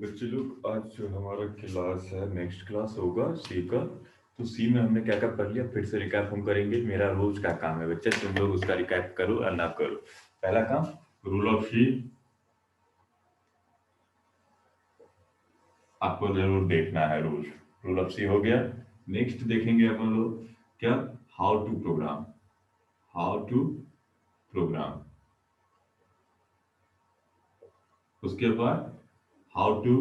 बच्चे लोग आज जो हमारा क्लास है नेक्स्ट क्लास होगा सी का। तो सी में हमने क्या क्या पढ़ लिया फिर से रिकैप हम करेंगे। मेरा रोज का काम है बच्चे, तुम लोग उसका रिकैप करो या ना करो। पहला काम रूल ऑफ सी आपको जरूर देखना है रोज। रूल ऑफ सी हो गया। नेक्स्ट देखेंगे अपन लोग क्या, how to program. How to program, उसके बाद how to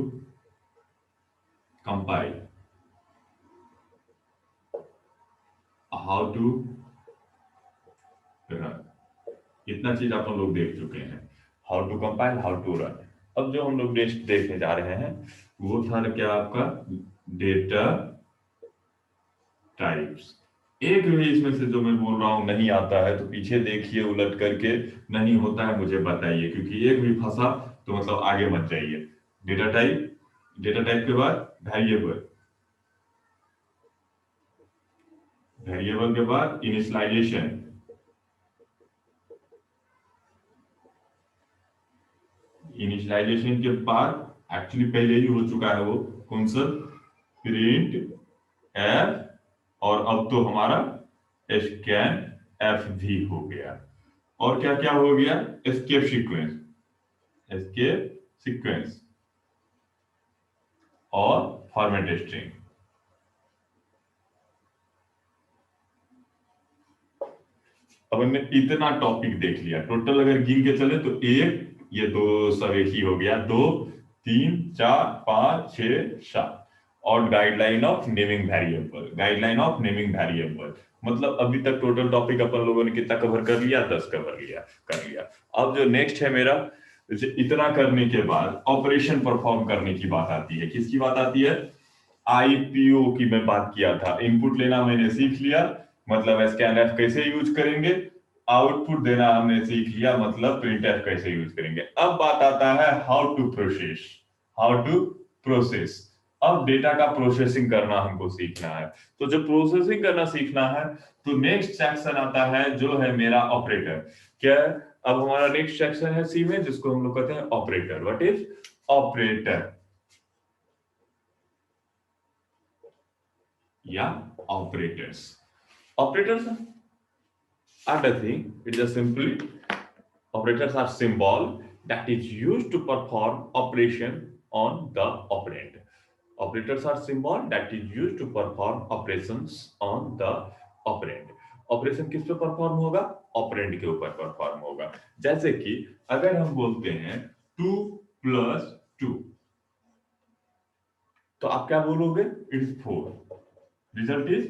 compile, how to run. इतना चीज अपन लोग देख चुके हैं, how to compile how to run. अब जो हम लोग नेक्स्ट देखने जा रहे हैं वो था क्या आपका, डेटा टाइप्स। एक भी इसमें से जो मैं बोल रहा हूं नहीं आता है तो पीछे देखिए उलट करके, नहीं होता है मुझे बताइए, क्योंकि एक भी फंसा तो मतलब आगे मत जाइए। डेटा टाइप, डेटा टाइप के बाद वेरिएबल, वेरिएबल के बाद इनिशियलाइजेशन, इनिशियलाइजेशन के बाद एक्चुअली पहले ही हो चुका है वो कौन सा, प्रिंट एफ, और अब तो हमारा स्कैन एफ भी हो गया। और क्या क्या हो गया, एस्केप सीक्वेंस, एस्केप सीक्वेंस और फॉर्मेट स्ट्रिंग। अब हमने इतना टॉपिक देख लिया, टोटल अगर गिन के चले तो एक, ये दो, सब एक ही हो गया, दो तीन चार पांच छह सात। और guideline of naming variable, guideline of naming variable, मतलब अभी तक टोटल टॉपिक अपन लोगों ने कितना कवर कर लिया, 10 कवर लिया कर लिया। अब जो नेक्स्ट है मेरा, इतना करने के बाद ऑपरेशन परफॉर्म करने की बात आती है। किसकी बात आती है, आईपीओ की मैं बात किया था। इनपुट लेना मैंने सीख लिया, मतलब स्कैनएफ कैसे यूज करेंगे। आउटपुट देना हमने सीख लिया, मतलब प्रिंटएफ कैसे यूज करेंगे। अब बात आता है how to process, how to process. अब डेटा का प्रोसेसिंग करना हमको सीखना है। तो जब प्रोसेसिंग करना सीखना है तो नेक्स्ट सेक्शन आता है जो है मेरा ऑपरेटर। क्या, अब हमारा नेक्स्ट सेक्शन है सी में जिसको हम लोग कहते हैं ऑपरेटर। व्हाट इज ऑपरेटर या operators? Operators are nothing. It's just simply, operators are symbol that is used to perform operation on the operand. Operators are symbol that is used to perform operations on the operand. Operation किस पे perform होगा, operand के ऊपर perform होगा। जैसे कि अगर हम बोलते हैं 2 + 2, तो आप क्या बोलोगे, इट इज 4, रिजल्ट इज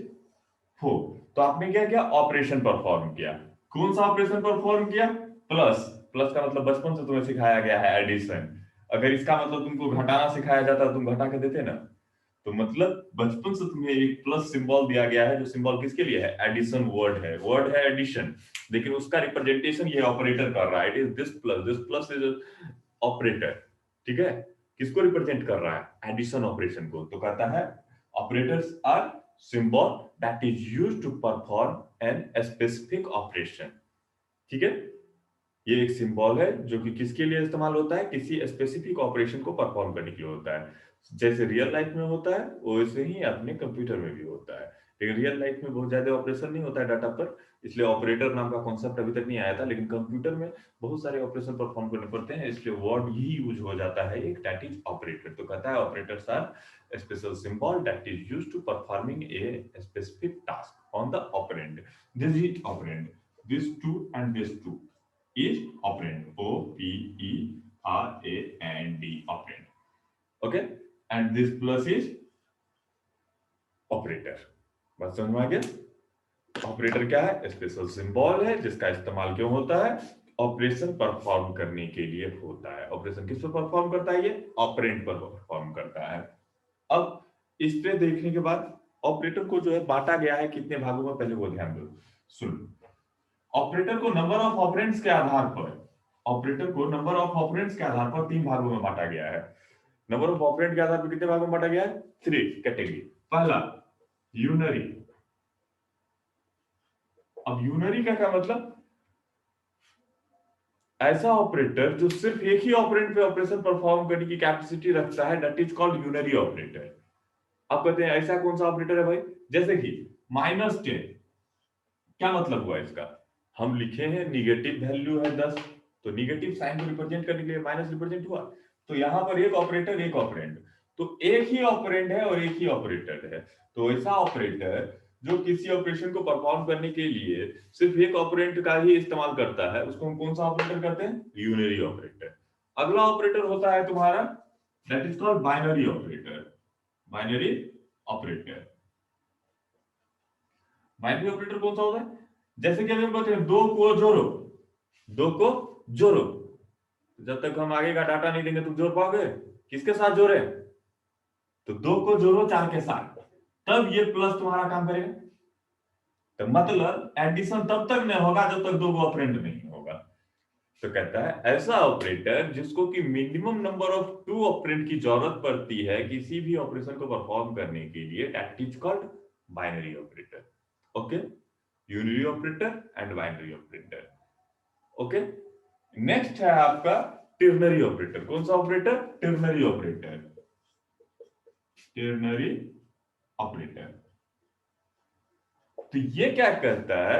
4। तो आपने क्या किया, ऑपरेशन परफॉर्म किया। कौन सा ऑपरेशन परफॉर्म किया, प्लस। प्लस का मतलब बचपन से तुम्हें सिखाया गया है एडिशन। अगर इसका मतलब तुमको घटाना सिखाया जाता तुम घटा के देते ना। तो मतलब बचपन से तुम्हें एक प्लस सिंबल दिया गया है, जो सिंबल किसके लिए है, एडिशन वर्ड है, वर्ड है एडिशन। लेकिन उसका रिप्रेजेंटेशन ये ऑपरेटर कर रहा है, it is this plus is operator. ठीक है, किसको रिप्रेजेंट कर रहा है, एडिशन ऑपरेशन को। तो कहता है operators are symbol that is used to perform an specific operation। ठीक है, ये एक सिंबल है जो कि किसके लिए इस्तेमाल होता है, किसी स्पेसिफिक ऑपरेशन को परफॉर्म करने के लिए होता है। जैसे रियल लाइफ में होता है वैसे ही अपने कंप्यूटर में भी होता है। लेकिन रियल लाइफ में बहुत ज्यादा ऑपरेशन नहीं होता है डाटा पर, इसलिए ऑपरेटर नाम का कॉन्सेप्ट अभी तक नहीं आया था। लेकिन कंप्यूटर में बहुत सारे ऑपरेशन परफॉर्म करने पड़ते हैं, इसलिए वर्ड ही यूज हो जाता है एक, दैट इज ऑपरेटर। तो कहता है operators are special symbol that is used to performing a specific task on the operand. This is operand, this two and this two is operand, operand, operand। okay, and this plus is operator। बात समझ में आ गया। Operator क्या है, special symbol है जिसका इस्तेमाल क्यों होता है, ऑपरेशन परफॉर्म करने के लिए होता है। ऑपरेशन किस पर परफॉर्म करता है, ये ऑपरेंड पर परफॉर्म करता है। अब इस पे देखने के बाद ऑपरेटर को जो है बांटा गया है कितने भागों में, पहले वो ध्यान दो, सुन। ऑपरेटर को नंबर ऑफ ऑपरेंड्स के आधार पर, ऑपरेटर को नंबर ऑफ ऑपरेंड्स के आधार पर 3 भागों में बांटा गया है। नंबर ऑफ ऑपरेंड के आधार पर कितने भागों में बांटा गया है, 3 कैटेगरी। पहला यूनरी। अब यूनरी का क्या मतलब, ऐसा ऑपरेटर जो सिर्फ एक ही ऑपरेंड पे ऑपरेशन परफॉर्म करने की कैपेसिटी रखता है, that is called unary operator. आप कहते हैं ऐसा कौन सा ऑपरेटर है भाई? जैसे कि -10, क्या मतलब हुआ इसका? हम लिखे हैं निगेटिव वैल्यू है 10, तो निगेटिव साइन को रिप्रेजेंट करने के लिए माइनस रिप्रेजेंट हुआ। तो यहां पर एक ऑपरेटर एक ऑपरेंड, तो एक ही ऑपरेंड है और एक ही ऑपरेटर है। तो ऐसा ऑपरेटर जो किसी ऑपरेशन को परफॉर्म करने के लिए सिर्फ एक ऑपरेंड का ही इस्तेमाल करता है, उसको हम कौन सा ऑपरेटर कहते हैं? Unary operator. अगला ऑपरेटर होता है तुम्हारा, that is called binary operator. Binary operator, binary operator कौन सा होता है? जैसे कि अभी हम कहते हैं 2 को जोड़ो, 2 को जोड़ो, जब तक हम आगे का डाटा नहीं देंगे तुम जोड़ पाओगे? किसके साथ जोड़े? तो 2 को जोड़ो 4 के साथ, तब ये प्लस तुम्हारा काम करेगा। तो मतलब एडिशन तब तक नहीं होगा जब तक 2 को ऑपरेंड नहीं होगा। तो कहता है ऐसा ऑपरेटर जिसको कि मिनिमम नंबर ऑफ 2 ऑपरेंड की जरूरत पड़ती है किसी भी ऑपरेशन को परफॉर्म करने के लिए, that is called binary operator. Okay, unary operator and binary operator. Okay, next है आपका टर्नरी ऑपरेटर। कौन सा operator? Ternary operator. Ternary operator, तो ये क्या करता है?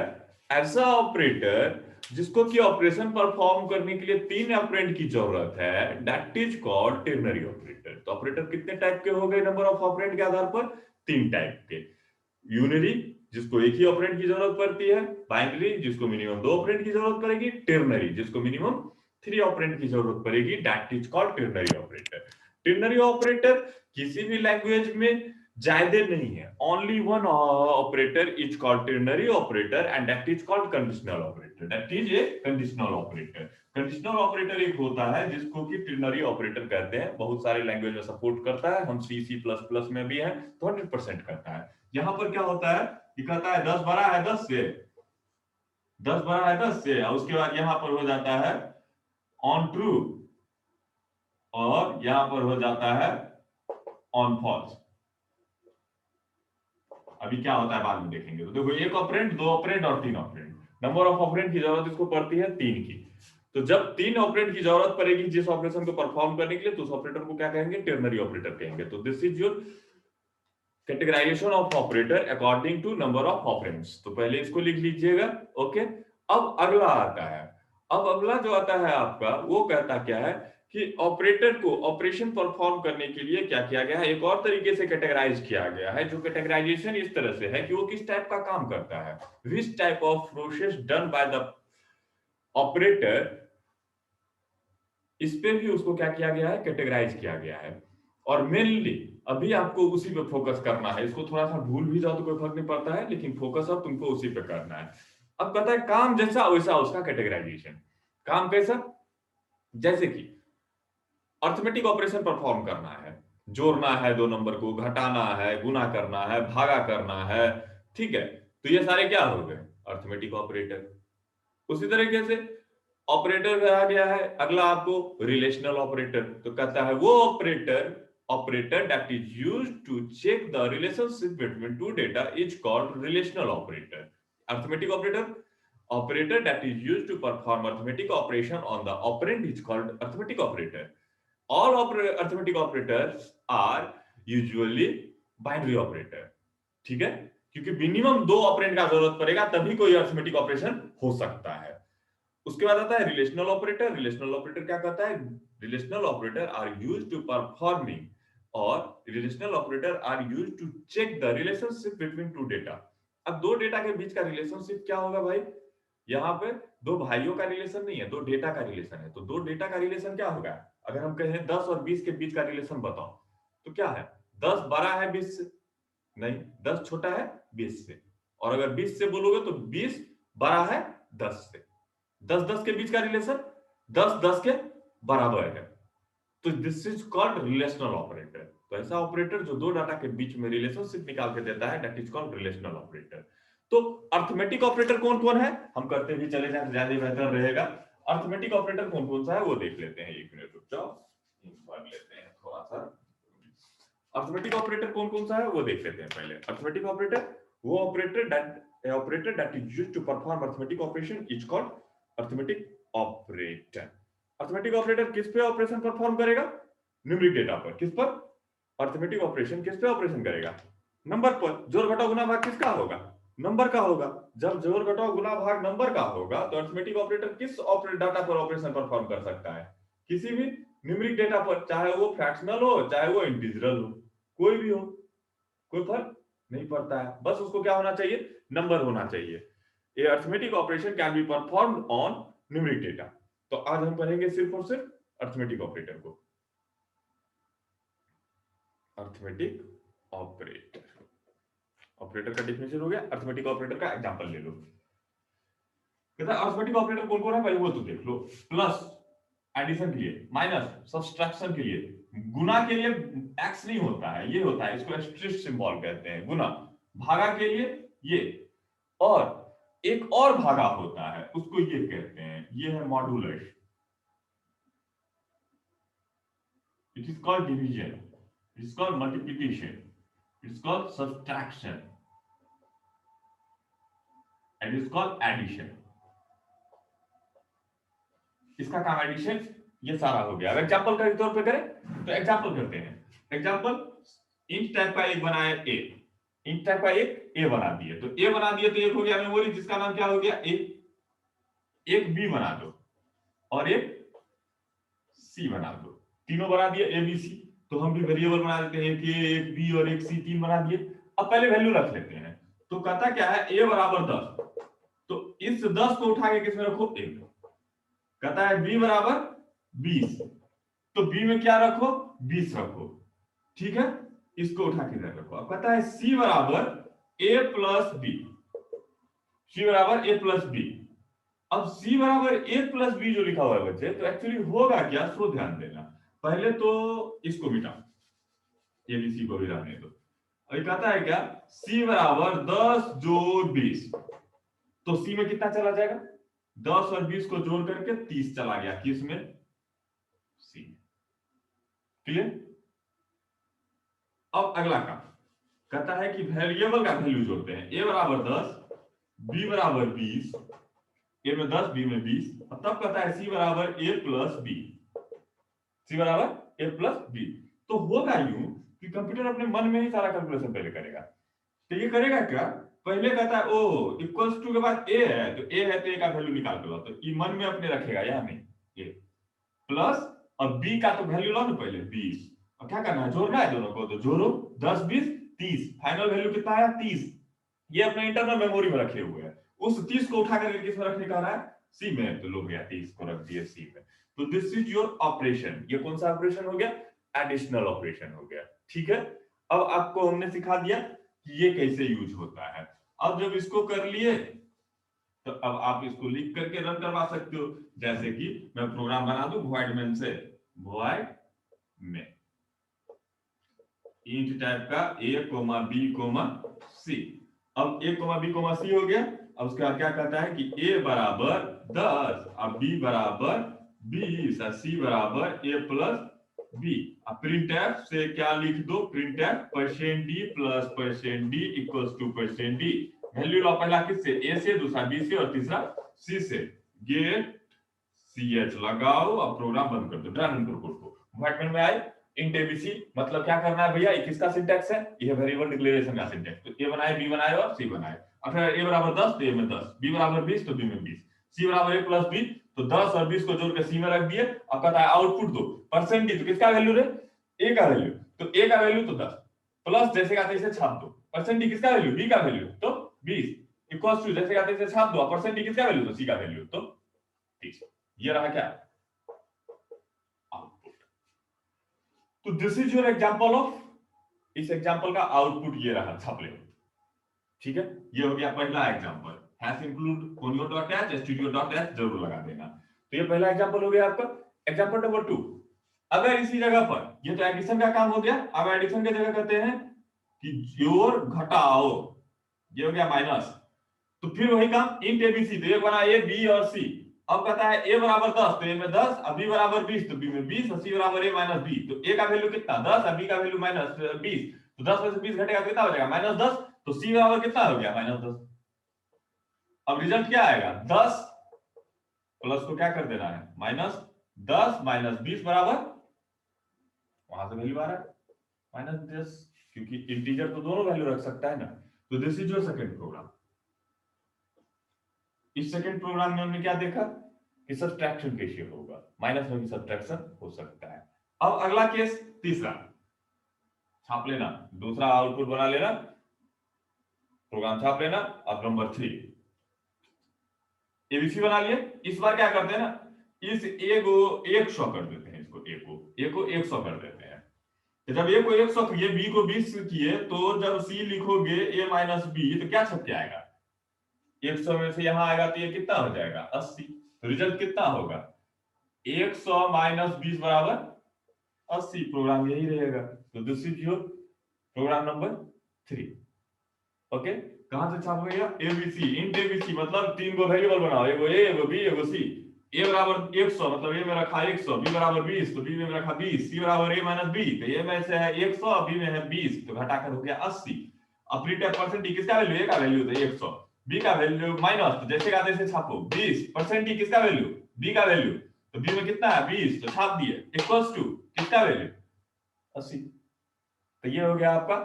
ऐसा ऑपरेटर जिसको कि ऑपरेशन परफॉर्म करने के लिए 3 ऑपरेंड की जरूरत है, that is called ternary operator. तो ऑपरेटर कितने टाइप के हो गए नंबर ऑफ ऑपरेंड के आधार पर? 3 टाइप के। यूनरी जिसको एक ही ऑपरेंड की जरूरत पड़ती है, बाइनरी जिसको मिनिमम 2 ऑपरेंड की जरूरत पड़ेगी, टर्नरी जिसको मिनिमम 3 ऑपरेंड की जरूरत पड़ेगी, that is called ternary operator. Ternary operator किसी भी लैंग्वेज में ज्यादा नहीं है, only one operator is called ternary operator and that is called conditional operator. That is a conditional operator. Conditional operator एक होता है जिसको कि टर्नरी ऑपरेटर कहते हैं, बहुत सारे लैंग्वेज में सपोर्ट करता है, हम C++ में भी है, तो 100% करता है। यहां पर क्या होता है, दिखाता है 10 बड़ा है 10 से, 10 बड़ा है 10 से, और उसके बाद यहां पर हो जाता है ऑन ट्रू, और यहां पर हो जाता है ऑन फॉल्स। अभी क्या होता है बाद में देखेंगे। तो देखो, एक ऑपरेंड, 2 ऑपरेंड और 3 ऑपरेंड, नंबर ऑफ ऑपरेंड की जरूरत इसको पड़ती है 3 की। तो जब 3 ऑपरेंड की जरूरत पड़ेगी जिस ऑपरेशन को परफॉर्म करने के लिए, तो उस ऑपरेटर को क्या कहेंगे? टर्नरी ऑपरेटर कहेंगे। तो this is your categorization of operator according to number of operands. तो पहले इसको लिख लीजिएगा। ओके, अब अगला आता है। अब अगला जो आता है आपका, वो कहता क्या है कि ऑपरेटर को ऑपरेशन परफॉर्म करने के लिए क्या किया गया है, एक और तरीके से कैटेगराइज किया गया है, जो कैटेगराइजेशन इस तरह से है कि वो किस टाइप का काम करता है, which type of process done by the operator, इस पे भी उसको क्या किया गया है? कैटेगराइज किया गया है। और मेनली अभी आपको उसी पे फोकस करना है, इसको थोड़ा सा भूल भी जाओ तो कोई फर्क नहीं पड़ता है, लेकिन फोकस अब तुमको उसी पे करना है। अब कहता है काम जैसा वैसा उसका कैटेगराइजेशन। काम कैसा? जैसे कि अर्थमेटिक ऑपरेशन परफॉर्म करना है, जोड़ना है 2 नंबर को, घटाना है, गुना करना है, भागा करना है, ठीक है, तो ये सारे क्या हो गए? Arithmetic operator. उसी तरीके से ऑपरेटर कहा गया है अगला आपको रिलेशनल ऑपरेटर। तो कहता है वो operator, operator that is used to check the relationship between two data is called relational operator. Arithmetic operator, operator that is used to perform arithmetic operation on the operand is called arithmetic operator. All arithmetic operators are usually binary operator. ठीक है, क्योंकि minimum 2 operand का जरूरत पड़ेगा तभी कोई arithmetic operation हो सकता है। उसके बाद आता है रिलेशनल ऑपरेटर। रिलेशनल ऑपरेटर क्या कहता है? Relational operator are used to performing, और relational operator are used to check the relationship between two data. अब 2 डेटा के बीच का रिलेशनशिप क्या होगा भाई? यहाँ पे 2 भाइयों का रिलेशन नहीं है, 2 डेटा का रिलेशन है। तो 2 डेटा का रिलेशन क्या होगा? अगर हम कहें 10 और 20 के बीच का रिलेशन बताओ, तो क्या है? 10 बड़ा है 20 से? नहीं, 10 छोटा है 20 से। और अगर 20 से बोलोगे तो 20 बड़ा है 10 से। 10-10 के बीच का रिलेशन 10-10 के बराबर है। तो this is called relational operator. तो ऐसा ऑपरेटर जो 2 डाटा के बीच में रिलेशनशिप निकाल के देता है, that is called relational operator. तो अर्थमेटिक ऑपरेटर कौन कौन है, हम करते भी चले जाए ज्यादा बेहतर रहेगा। अर्थमेटिक ऑपरेटर कौन कौन सा है वो देख लेते हैं। 1 मिनट रुक जाओ, पढ़ लेते हैं थोड़ा सा। अर्थमेटिक ऑपरेटर कौन कौन सा है वो देख लेते हैं पहले। अर्थमेटिक ऑपरेटर वो operator that is used to perform arithmetic operation is called arithmetic operator. Arithmetic operator किस पे ऑपरेशन परफॉर्म करेगा? न्यूमेरिक डेटा पर। किस पर? अर्थमेटिक ऑपरेशन किस पे ऑपरेशन करेगा? नंबर पर। जोड़ घटाव गुना भाग किसका होगा? नंबर का होगा। जब जोड़ घटाव गुना भाग नंबर का होगा तो अर्थमेटिक ऑपरेटर किस डाटा पर ऑपरेशन परफॉर्म कर सकता है? किसी भी न्यूमेरिक डेटा पर, चाहे वो फ्रैक्शनल हो चाहे वो इंटीजरल हो, कोई भी हो, कोई फर्क नहीं पड़ता है। बस उसको क्या होना चाहिए? नंबर होना चाहिए। ये arithmetic operation can be performed on numeric data. तो आज हम पढ़ेंगे सिर्फ और सिर्फ अर्थमेटिक ऑपरेटर को। अर्थमेटिक ऑपरेटर, ऑपरेटर का डेफिनेशन हो गया। अर्थमेटिक ऑपरेटर का एग्जांपल ले लो। कहता है अर्थमेटिक ऑपरेटर कौन कौन है, पहले वो तो देख लो। प्लस एडिशन के लिए, माइनस सब्सट्रैक्शन के लिए, गुना के लिए एक्स नहीं होता है, ये होता है, इसको एस्टेरिस्क सिंबल कहते हैं, गुना। भागा के लिए ये, और एक और भागा होता है उसको ये कहते हैं, ये है modulus. It is called division, it is called multiplication, it is called subtraction, and it is called addition. इसका काम एडिशन, ये सारा हो गया। अब एग्जांपल के तौर पे करें तो एग्जांपल करते हैं। एग्जांपल, इंट टाइप का एक बनाया ए, इंट टाइप का एक ए बना दिए, तो ए बना दिए तो एक हो गया मेमोरी, जिसका नाम क्या हो गया? ए। एक बी बना दो और एक सी बना दो, तीनों बना दिए ए बी सी। तो हम भी वेरिएबल बना देते हैं, एक ए एक बी और एक सी, तीन बना दिए। अब पहले वैल्यू रख लेते हैं। तो कहता क्या है? ए बराबर 10, तो इस 10 को उठा के किसमें रखो? एक। कहता है बी बराबर 20, तो बी में क्या रखो? 20 रखो, ठीक है, इसको उठा के इधर रखो। अब कहता है सी बराबर ए प्लस बी, सी बराबर ए प्लस बी। अब सी बराबर ए प्लस बी जो लिखा हुआ है बच्चे, तो एक्चुअली होगा क्या, सो ध्यान देना। पहले तो इसको मिटाओ, ये भी सी को भी रहने दो। अभी कहता है क्या? सी बराबर 10 जोड़ 20, तो सी में कितना चला जाएगा? 10 और 20 को जोड़ करके 30 चला गया, किस में? सी। क्लियर? अब अगला काम कहता है कि वेरिएबल का वैल्यू जोड़ते हैं। ए बराबर 10, बी बराबर 20, ए में 10 बी में 20, और तब कहता है सी बराबर ए प्लस बी, सी बराबर ए प्लस बी। तो होगा यूं कि कंप्यूटर अपने मन में ही सारा कैलकुलेशन पहले करेगा। तो ये करेगा क्या? पहले कहता है ओ इक्वल्स टू के बाद ए है, तो ए है तो ए का वैल्यू निकाल के लाओ, तो ये मन में अपने रखेगा, या नहीं? ए प्लस, और बी का तो वैल्यू लाओ ना पहले 20, और क्या करना है? जोड़ना है दोनों को, तो जोड़ो 10 20 30, फाइनल वैल्यू कितना आया? 30। ये अपने इंटरनल मेमोरी में रखे हुए हैं। उस 30 को उठा करके किस में रखने का रहा है? सी में। तो लो गया 30 को रख दिया सी में। तो दिस इज योर ऑपरेशन। ये कौन सा ऑपरेशन हो गया? एडिशनल ऑपरेशन हो गया, ठीक है। अब आपको हमने सिखा दिया कि ये कैसे यूज होता है। अब जब इसको कर लिए तो अब आप इसको लिख करके रन करवा सकते हो। जैसे कि मैं प्रोग्राम बना दूं void main से, void main इंट टाइप का a, b, c। अब a, b, c हो गया। अब उसके बाद क्या कहता है कि a बराबर 10, अब b बराबर 20, और c बराबर a प्लस b। अब printf से क्या लिख दो? printf %d plus %d equals to %d। Value लो पहला किससे? a से, दूसरा b से, और तीसरा c से। गेट ch लगाओ, अब प्रोग्राम बंद कर दो, रन करो कोड को। void main में आए इंट एबीसी, मतलब क्या करना है भैया? किसका सिंटैक्स है? यह वेरिएबल डिक्लेरेशन का सिंटैक्स। तो ए बनाए, बी बनाए और सी बनाए। अगर ए बराबर 10 तो ए में 10, बी बराबर 20 तो बी में 20, सी बराबर ए प्लस बी, तो 10 और 20 को जोड़ के सी में रख दिए। अब कहता है आउटपुट दो। परसेंटेज तो किसका वैल्यू रे? ए का वैल्यू, तो ए का वैल्यू तो 10 प्लस जैसे का तैसे छाप दो। परसेंटेज किसका वैल्यू? बी का वैल्यू, तो 20 इक्वल्स टू जैसे का तैसे छाप दो। परसेंटेज किसका वैल्यू? तो सी का वैल्यू, तो 30। ये रहा क्या? तो this is your example of, इस एग्जांपल का आउटपुट ये रहा, छाप ले, ठीक है। ये हो गया पहला example. Hash include conio.h studio.h जरूर लगा देना। तो ये पहला एग्जांपल हो गया आपका। एग्जांपल नंबर 2, अगर इसी जगह पर, ये तो एडिशन का काम हो गया, अब एडिशन की जगह कहते हैं कि जोड़ घटाओ, ये हो गया माइनस। तो फिर वही काम, इंट एबीसी, तो एक बना ए बी और सी। अब कहता है a बराबर 10, तो a में 10, अब b बराबर 20 तो b में 20, और c बराबर a माइनस b, तो a का वैल्यू कितना? 10, और b का वैल्यू माइनस 20, तो 10 में से 20 घटेगा कितना हो जाएगा? माइनस 10, तो c बराबर कितना हो गया? माइनस 10। अब रिजल्ट क्या आएगा? 10 प्लस को क्या कर देना है -10 -20 बराबर, वहां से वैल्यू आ रहा है -10, क्योंकि इंटीजर तो दोनों वैल्यू रख सकता है ना। तो this is your second program. इस सेकंड प्रोग्राम में हमने क्या देखा कि सब्ट्रैक्शन कैसे होगा, माइनस में भी सब्ट्रैक्शन हो सकता है। अब अगला केस तीसरा, छाप लेना, दूसरा आउटपुट बना लेना, प्रोग्राम छाप लेना। अब नंबर 3 एबीसी बना लिए। इस बार क्या करते हैं ना, इस ए को 100 कर देते हैं, इसको ए को 100 कर देते हैं। तो जब ए को 100 किए, बी को 20 किए, तो जब सी लिखोगे a माइनस बी, तो क्या छप के आएगा, 100 में से यहां आएगा तो ये कितना हो जाएगा 80। तो रिजल्ट कितना होगा 100 माइनस 20 बराबर 80। प्रोग्राम यही रहेगा। तो this is your program number 3। Okay, कहां से छाप गया, एबीसी, इंट एबीसी मतलब 3 को वेरिएबल बनाओ, एगो ए, एगो बी, एगो सी। ए बराबर 100 मतलब ए में रखा 100, बी बराबर 20 तो बी में रखा 20, सी बराबर ए माइनस बी तो ए में से है 100, बी में है 20 तो घटाकर हो गया 80। अब प्रींट परसेंट डी किसका वैल्यू, ए का वैल्यू तो 100, बी का वैल्यू माइनस, तो जैसे का तैसे छापो 20 परसेंट डी किसका वैल्यू, बी का वैल्यू, तो बी में कितना है 20 तो छाप दिए, इक्वल्स टू किसका वैल्यू 80। तो ये हो गया आपका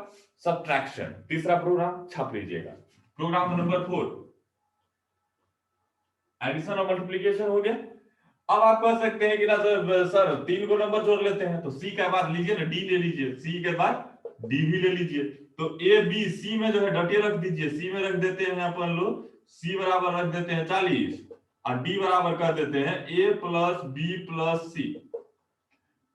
सब्ट्रैक्शन। तीसरा प्रोग्राम छाप लीजिएगा। प्रोग्राम नंबर 4 एडिशन और मल्टीप्लिकेशन हो गया। अब आप कह सकते हैं कि ना सर 3 को नंबर जोड़ लेते हैं, तो सी के बाद लीजिए ना डी ले लीजिए, सी के बाद डी भी ले लीजिए। तो ए बी सी में जो है डटे रख दीजिए, सी में रख देते हैं अपन लोग, सी बराबर रख देते हैं 40 और डी बराबर कर देते हैं ए प्लस बी प्लस सी।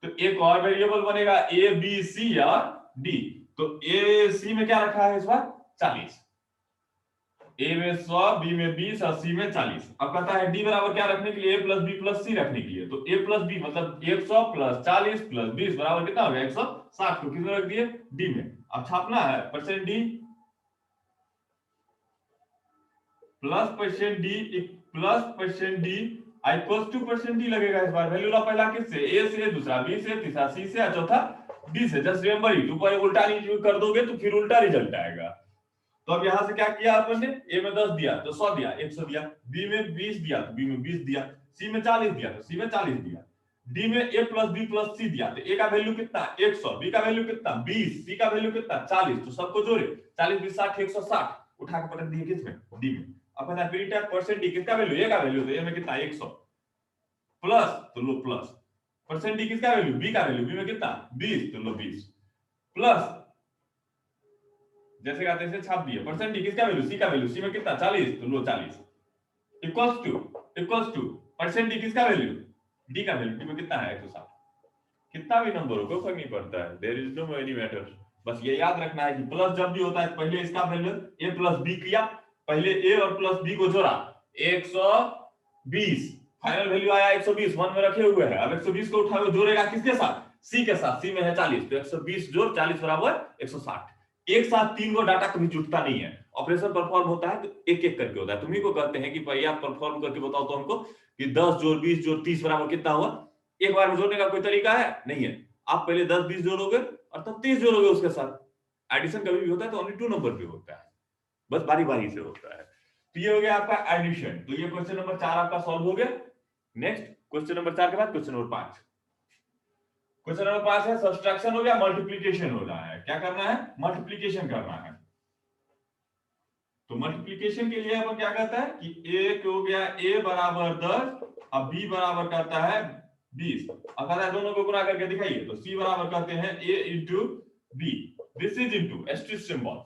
तो एक और वेरिएबल बनेगा ए बी सी या डी। तो ए सी में क्या रखा है इस बार 40, ए में 100, बी में 20 और सी में 40। अब कहता है डी बराबर क्या रखने के लिए, ए प्लस बी प्लस सी रखने के लिए। तो ए प्लस बी मतलब 100 प्लस 40 प्लस 20 बराबर कितना हो गया 160 को किसमें रख दिए डी में। अब छापना है percent D plus percent D plus percent D equals to percent D लगेगा। इस बार वैल्यू ला पहला किससे, ए से, दूसरा बी से, तीसरा सी से, चौथा डी से। जस्ट रिमेंबर इट, ऊपर उल्टा नहीं कर दोगे तो फिर उल्टा रिजल्ट आएगा। तो अब यहां से क्या किया अपन ने, ए में 10 दिया तो 100 दिया 100 दिया, बी में 20 दिया तो बी में 20 दिया, सी में 40 दिया तो सी में 40 दिया, डी में ए प्लस बी प्लस सी दिया तो ए का वैल्यू कितना 100, बी का वैल्यू कितना 20, सी का वैल्यू कितना 40। तो सबको जोड़े 40 20 60 160, उठा के पटक दिए किसमें डी में। अब पता है प्रिंट है परसेंट डी किसका वैल्यू, ए का वैल्यू, तो ए में कितना 100 प्लस तो लो प्लस परसेंट डी किसका वैल्यू, बी का वैल्यू, बी में कितना 20 तो लो 20 प्लस जैसे का तैसे छाप दिए परसेंट डी किसका वैल्यू, सी का वैल्यू, सी में कितना 40 तो लो 40 इक्वल्स टू परसेंट डी किसका वैल्यू, डी का वैल्यू, डी में कितना है 160। कितना भी नंबर हो कोई फर्क नहीं पड़ता है, there is no any matter. बस ये याद रखना है कि प्लस जब भी होता है पहले इसका वैल्यू ए प्लस बी किया, पहले ए और प्लस बी को जोड़ा 120, फाइनल वैल्यू आया 120 वन में रखे हुए है। अब 120 को उठाओ जोड़ेगा किसके साथ, सी के साथ, सी में है 40 तो 120 जोड़ 40 बराबर 160। एक साथ 3 को डाटा कभी जुटता नहीं है, ऑपरेशन परफॉर्म होता है तो एक एक करके होता है। तुम्ही को कहते हैं कि भाई आप परफॉर्म करके बताओ तो हमको कि 10 जोड़ 20 जोड़ 30 बराबर कितना हुआ। एक बार में जोड़ने का कोई तरीका है नहीं है, आप पहले 10 20 जोड़ोगे और तब 30 जोड़ोगे उसके साथ। एडिशन कभी भी होता है तो ओनली 2 नंबर पे होता है, बस बारी बारी से होता है। तो ये हो गया आपका एडिशन। तो ये क्वेश्चन नंबर 4 आपका सॉल्व हो गया। नेक्स्ट क्वेश्चन नंबर 4 के बाद क्वेश्चन नंबर 5। क्वेश्चन नंबर 5 है सब्ट्रैक्शन हो गया, मल्टीप्लिकेशन हो रहा है। क्या करना है, मल्टीप्लिकेशन करना है। तो मल्टीप्लिकेशन के लिए अपन क्या कहता है कि ए हो गया a बराबर 10 अब b बराबर करता है 20। अब कहता है दोनों को गुणा करके दिखाइए, तो c बराबर करते हैं a into B, this is into asterisk symbol.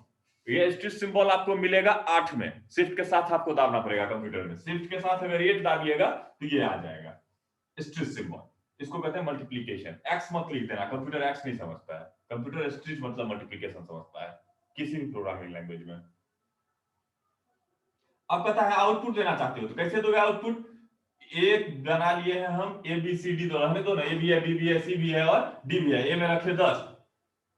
ये एस्टेरिस्क सिंबल आपको मिलेगा 8 में, शिफ्ट के साथ आपको दाबना पड़ेगा कंप्यूटर में, शिफ्ट के साथ अगर 8 दाबिएगा तो ये आ जाएगा एस्टेरिस्क सिंबल। इसको कहते हैं मल्टीप्लिकेशन। एक्स मत लिख देना, कंप्यूटर एक्स नहीं समझता है, कंप्यूटर एस्टेरिस्क मतलब मल्टीप्लिकेशन समझता है किसी भी प्रोग्रामिंग लैंग्वेज में। अब पता है आउटपुट देना चाहते हो तो कैसे दोगे आउटपुट, एक बना लिए हैं हम ए बी सी डी, दो रहने दो ना, ए भी है बी भी है सी भी है और डी भी है। ए में रखे 10,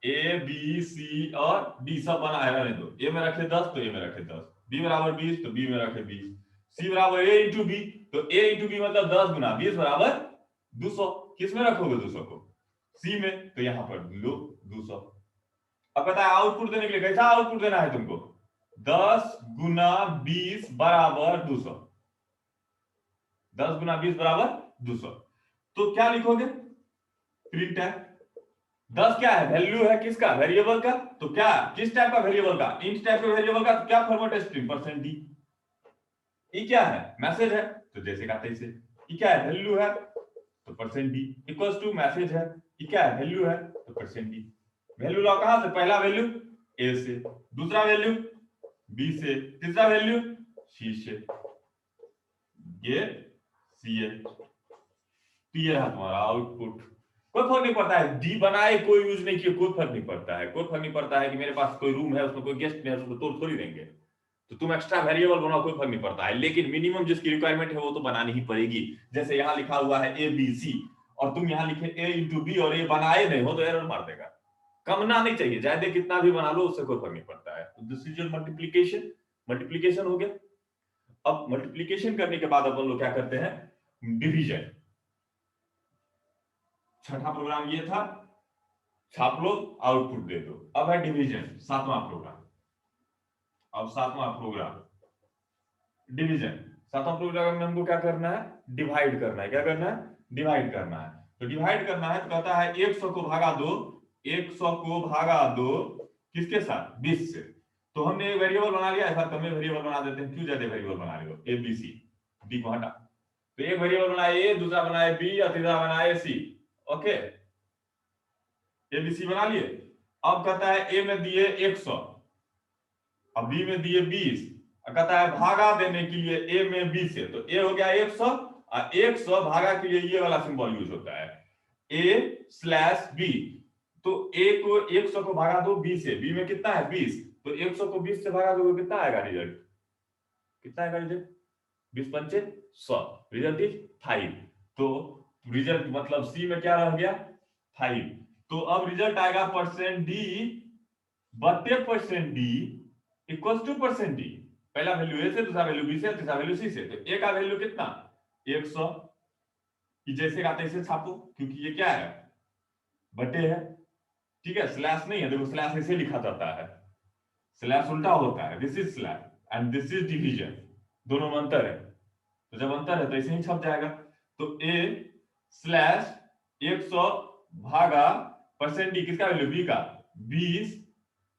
ए बी सी और डी सब बना है, रहने दो। ए में रखे 10 तो ए में रखे 10, बी बराबर 20 तो बी में रखे 20, सी बराबर ए इंटू बी तो ए इंटू बी मतलब 10 गुना 20 बराबर 200। किस में रखोगे 200 को, सी में, तो यहां पर लो 200। अब पता है आउटपुट देने के लिए कैसा आउटपुट देना है तुमको, 10 गुना 20 बराबर 200। 10 गुना 20 बराबर 200। तो क्या लिखोगे? प्रिंट है 10 क्या है? वैल्यू है किसका? वेरिएबल का। तो क्या किस टाइप का वेरिएबल का? इंट टाइप का वेरिएबल का। तो क्या फॉर्मेट है स्ट्रिंग? Percent D. ये क्या है? मैसेज है, तो जैसे का तैसे। ये क्या है? वैल्यू है, तो percent D equals to message है। ये क्या है? वैल्यू है, तो परसेंट डी। वैल्यू लो कहां से? पहला वैल्यू ए से, दूसरा वैल्यू बी से, तीसरा वैल्यू सी से। ये सी है, तो ये रहा तुम्हारा आउटपुट। कोई फर्क नहीं पड़ता है डी बनाए कोई यूज नहीं किए, कोई फर्क नहीं पड़ता है। कोई फर्क नहीं पड़ता है कि मेरे पास कोई रूम है उसमें कोई गेस्ट नहीं है, उसको तोड़ थोड़ी देंगे। तो तुम एक्स्ट्रा वेरिएबल बनाओ, कोई फर्क नहीं पड़ता है, लेकिन मिनिमम जिसकी रिक्वायरमेंट है वो तो बनानी ही पड़ेगी। जैसे यहाँ लिखा हुआ है ए बी सी, और तुम यहाँ लिखे ए इंटू बी और ए बनाए नहीं हो तो एरर मार देगा। कमना नहीं चाहिए, ज्यादा कितना भी बना लो उससे कोई फर्क नहीं पड़ता है। तो this is your multiplication. Multiplication हो गया। अब मल्टीप्लीकेशन करने के बाद अपन लोग क्या करते हैं? डिवीजन। छठा प्रोग्राम ये था, छाप लो आउटपुट दे दो। अब है डिवीजन, सातवां प्रोग्राम। अब सातवां प्रोग्राम डिवीजन। सातवां प्रोग्राम में हमको क्या करना है? डिवाइड करना है। क्या करना है? डिवाइड करना है। तो डिवाइड करना है तो कहता है 100 को भागा दो, 100 को भागा दो किसके साथ? 20 से। तो हमने एक वेरिएबल बना लिया, ऐसा कम वेरिएबल बना देते हैं। क्यों ज्यादा वेरिएबल बना रहे हो? ए बी सी, डी को हटा। तो एक वेरिएबल बनाए ए, दूसरा बनाए बी और तीसरा बनाए सी। ओके, ए बी सी बना लिए। अब कहता है ए में दिए 100, अब बी में दिए 20, कहता है भागा देने के लिए ए में बी से। तो ए हो गया 100, और 100 भागा के लिए ये वाला सिंबल यूज होता है, ए स्लैश बी। तो ए को 100 को भागा दो बी से, बी में कितना है? 20। तो 100 को 20 से भागा दो कितना आएगा रिजल्ट? कितना आएगा रिजल्ट? 20 पंचे 100, रिजल्ट इज 5। तो रिजल्ट मतलब सी में क्या रह गया? 5। तो अब रिजल्ट आएगा परसेंट डी बटे percent D equal to percent D. पहला वैल्यू ए से, दूसरा वैल्यू बी से, तीसरा वैल्यू सी से। तो ए का वैल्यू कितना? 100 की जैसे का तैसे छापो, क्योंकि ये क्या है? बटे है। ठीक है, स्लैश नहीं है, देखो स्लैश ऐसे लिखा जाता है, स्लैश उल्टा होता है। This is slash and this is division, दोनों में अंतर है। तो जब अंतर है तो ऐसे ही छप जाएगा। तो ए स्लैश 100 भागा परसेंट डी किसका वैल्यू? बी का 20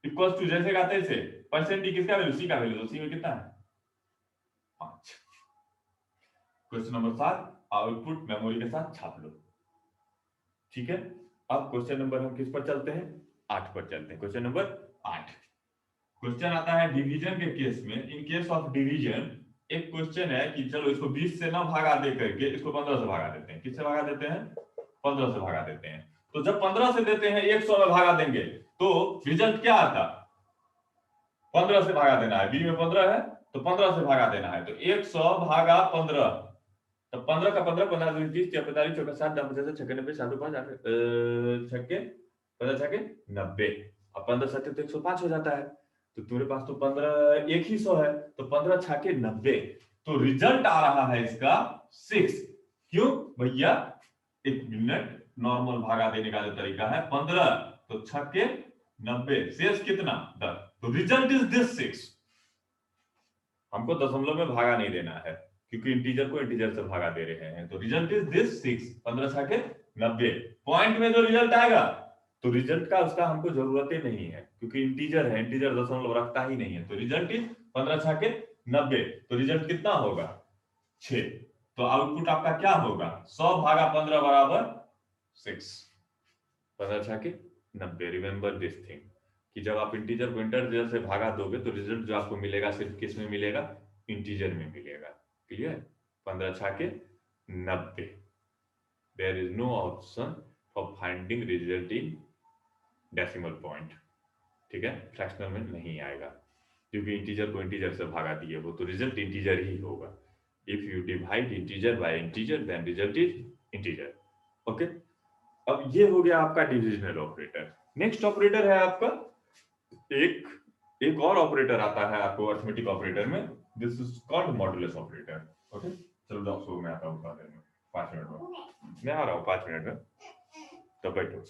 इक्वल टू जैसे का तैसे परसेंट डी किसका वैल्यू? सी का वैल्यू। तो सी में कितना है? 5। क्वेश्चन नंबर 7 आउटपुट मेमोरी के साथ छाप लो। ठीक है, अब क्वेश्चन नंबर हम किस पर चलते हैं? 8 पर चलते हैं। क्वेश्चन नंबर 8, क्वेश्चन आता है डिवीजन के केस में। इन केस ऑफ डिवीजन एक क्वेश्चन है कि चलो इसको 20 से ना भागा दे करके इसको 15 से भागा देते हैं। किससे भागा देते हैं? 15 से भागा देते हैं। तो जब 15 से देते हैं 100 में भागा देंगे तो रिजल्ट क्या आता? 15 से भागा देना है। बी में 15 है तो 15 से भागा देना है। तो 100 भागा 15, तो 15 का 15, 15 दूनी 30, 45, 54, 60, 50, 56, 90, 7, 5, छक्के 15 छक्के 90, और 15 सत्ते तो 105 हो जाता है। तो तुम्हारे पास तो 15 एक ही 100 है, तो 15 छक्के 90। तो रिजल्ट आ रहा है इसका 6। क्यों भैया? एक मिनट, नॉर्मल भागा देने का जो तरीका है 15, तो छक्के 90, शेष कितना? 10। तो रिजल्ट इज दिस 6। हमको दशमलव में भागा नहीं देना है क्योंकि इंटीजर को इंटीजर से भागा दे रहे हैं। तो रिजल्ट इज दिस 6, 15 छक्के 90। पॉइंट में जो रिजल्ट आएगा तो रिजल्ट का उसका हमको जरूरत ही नहीं है क्योंकि इंटीजर है, इंटीजर दशमलव रखता ही नहीं है। तो रिजल्ट इज 15 छक्के 90। तो रिजल्ट कितना होगा? 6। तो आउटपुट आपका क्या होगा? 100 भागा 15 बराबर 6, 15 छक्के 90। रिमेंबर दिस थिंग कि जब आप इंटीजर को इंटीजर से भागा दोगे तो रिजल्ट जो आपको मिलेगा सिर्फ किस में मिलेगा? इंटीजर में मिलेगा। क्लियर? 15 छक्के 90। There is no option for finding result in decimal point. ठीक है, फ्रैक्शनल में नहीं आएगा क्योंकि इंटीजर को इंटीजर से भागा दिए वो, तो रिजल्ट इंटीजर ही होगा। If you divide integer by integer then result is integer. Okay, अब ये हो गया आपका डिविजनल ऑपरेटर। नेक्स्ट ऑपरेटर है आपका एक और ऑपरेटर आता है आपको अरिथमेटिक ऑपरेटर में, this is called modulus operator. Okay, चलो जाओ सो मैं आता हूं 5 मिनट में, मैं आ रहा हूं 5 मिनट में, तो बैठो।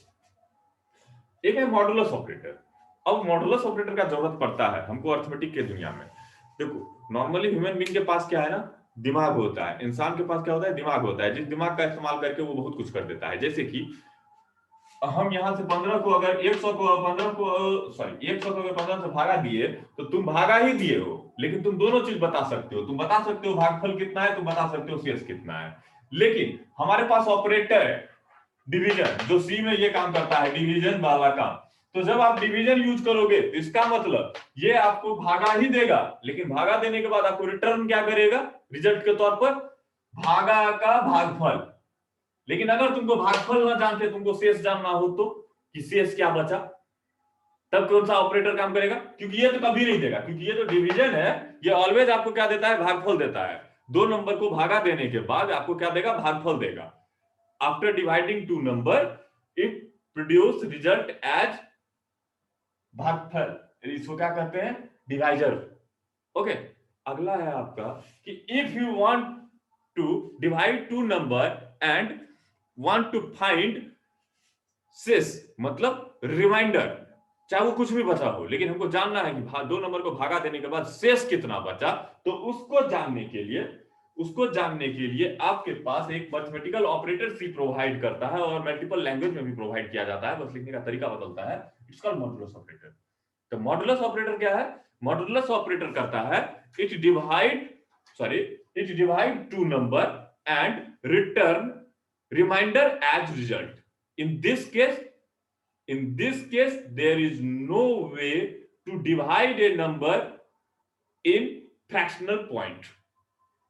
एक है मॉडुलस ऑपरेटर। अब मॉडुलस ऑपरेटर का जरूरत पड़ता है हमको अरिथमेटिक के दुनिया में। देखो नॉर्मली ह्यूमन बीइंग के पास क्या है ना, दिमाग होता है, इंसान के पास क्या होता है, दिमाग होता है, जिस दिमाग का इस्तेमाल करके वो बहुत कुछ कर देता है। जैसे कि हम यहां से 15 को अगर 100 को 15 को सॉरी 100 को अगर 15 से भागा दिए तो तुम भागा ही दिए हो, लेकिन तुम दोनों चीज बता सकते हो, तुम बता सकते हो भागफल कितना है, तुम बता सकते हो शेष कितना है। लेकिन हमारे पास ऑपरेटर है डिवीजन, जो सी में ये काम करता है, डिवीजन वाला काम। तो जब आप डिवीजन यूज करोगे तो इसका मतलब ये आपको भागा ही देगा, लेकिन भागा देने के बाद आपको रिटर्न क्या करेगा, रिजल्ट के तौर पर भागा का भागफल। लेकिन अगर तुमको भागफल ना जान के तुमको शेष जानना हो तो कि शेष क्या बचा, तब कौन सा ऑपरेटर काम करेगा, क्योंकि ये तो कभी नहीं देगा, क्योंकि ये जो डिवीजन है ये ऑलवेज आपको क्या देता है, भागफल देता है। दो नंबर को भागा देने के बाद आपको क्या देगा, भागफल देगा। After dividing two number it produce result as भागफल, इसको क्या कहते हैं, डिवाइजर। ओके, अगला है आपका कि if you want to divide two number and want to find शेष, मतलब रिमाइंडर, चाहे वो कुछ भी बचा हो, लेकिन हमको जानना है कि दो नंबर को भागा देने के बाद शेष कितना बचा। तो उसको जानने के लिए आपके पास एक मैथमेटिकल ऑपरेटर सी प्रोवाइड करता है, और मल्टीपल लैंग्वेज में भी प्रोवाइड किया जाता है, बस लिखने का तरीका बदलता है। It's called modulus operator. तो मॉडुलस ऑपरेटर क्या है, मॉडुलस ऑपरेटर करता है it divide two number and return remainder as result. in this case there is no way to divide a number in fractional point।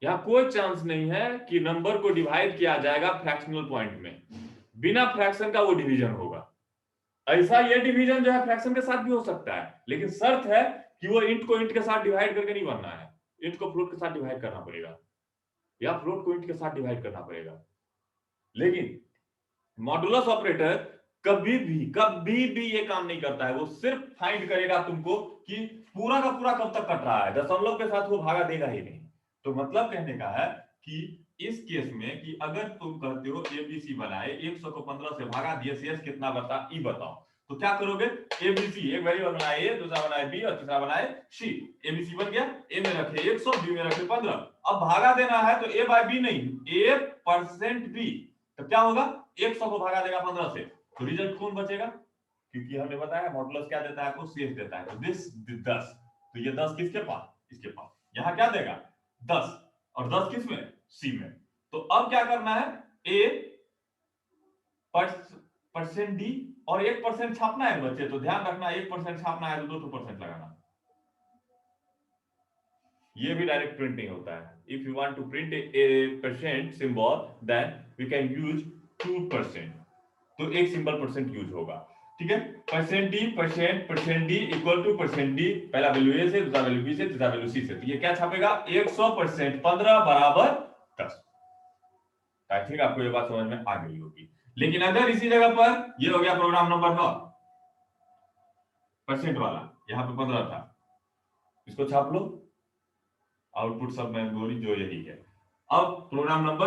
यहां कोई chance नहीं है कि नंबर को डिवाइड किया जाएगा फ्रैक्शनल पॉइंट में, बिना फ्रैक्शन का वो डिवीजन होगा। ऐसा ये डिवीजन जो है फ्रैक्शन के साथ भी हो सकता है, लेकिन शर्त है कि वो इंट को इंट के साथ डिवाइड करके नहीं बनना है, इंट को फ्लोट के साथ डिवाइड करना पड़ेगा, या फ्लोट को इंट के साथ डिवाइड करना पड़ेगा। लेकिन मॉडुलस ऑपरेटर कभी भी ये काम नहीं करता है, वो सिर्फ फाइंड करेगा तुमको कि पूरा का पूरा कब तक कट रहा है, दशमलव के साथ वो भागा देगा ही नहीं। तो मतलब कहने का है कि इस केस में कि अगर तुम कहते हो एबीसी बनाए, 100 को 15 से भागा दिए, शेष कितना बता ई बताओ, तो क्या करोगे, एबीसी एक वेरिएबल बनाए ए, दूसरा बनाए बी और तीसरा बनाए सी। एबीसी बन गया, ए में रखे 100, बी में रखे 15। अब भागा देना है तो ए बाय बी नहीं, ए परसेंट बी। तो क्या होगा, 100 को भागा देगा 15 से, तो रिजल्ट कौन बचेगा, क्योंकि हमने बताया मॉडुलस क्या देता है आपको, शेष देता है। तो दिस 10, तो ये 10 किसके पास, इसके पास, यहां क्या देगा 10, और 10 किस में, सी में। तो अब क्या करना है, ए परसेंट डी और 1% छापना है बच्चे, तो ध्यान रखना 1% छापना है तो 2% लगाना। ये भी डायरेक्ट प्रिंट नहीं होता है। If you want to print a percent symbol then we can use 2%, तो एक सिंबल परसेंट यूज होगा, ठीक है। Percent D equal to percent D, पहला वैल्यू ए से, दूसरा वैल्यू बी से, तीसरा वैल्यू सी से। तो ये क्या छापेगा, 100% 15 बराबर 10। आई थिंक आपको ये बात समझ में आ गई होगी। लेकिन अगर इसी जगह पर ये हो गया प्रोग्राम नंबर 9 परसेंट वाला, यहां पे 15 था, इसको छाप लो, आउटपुट सब में बोली जो यही है। अब प्रोग्राम नंबर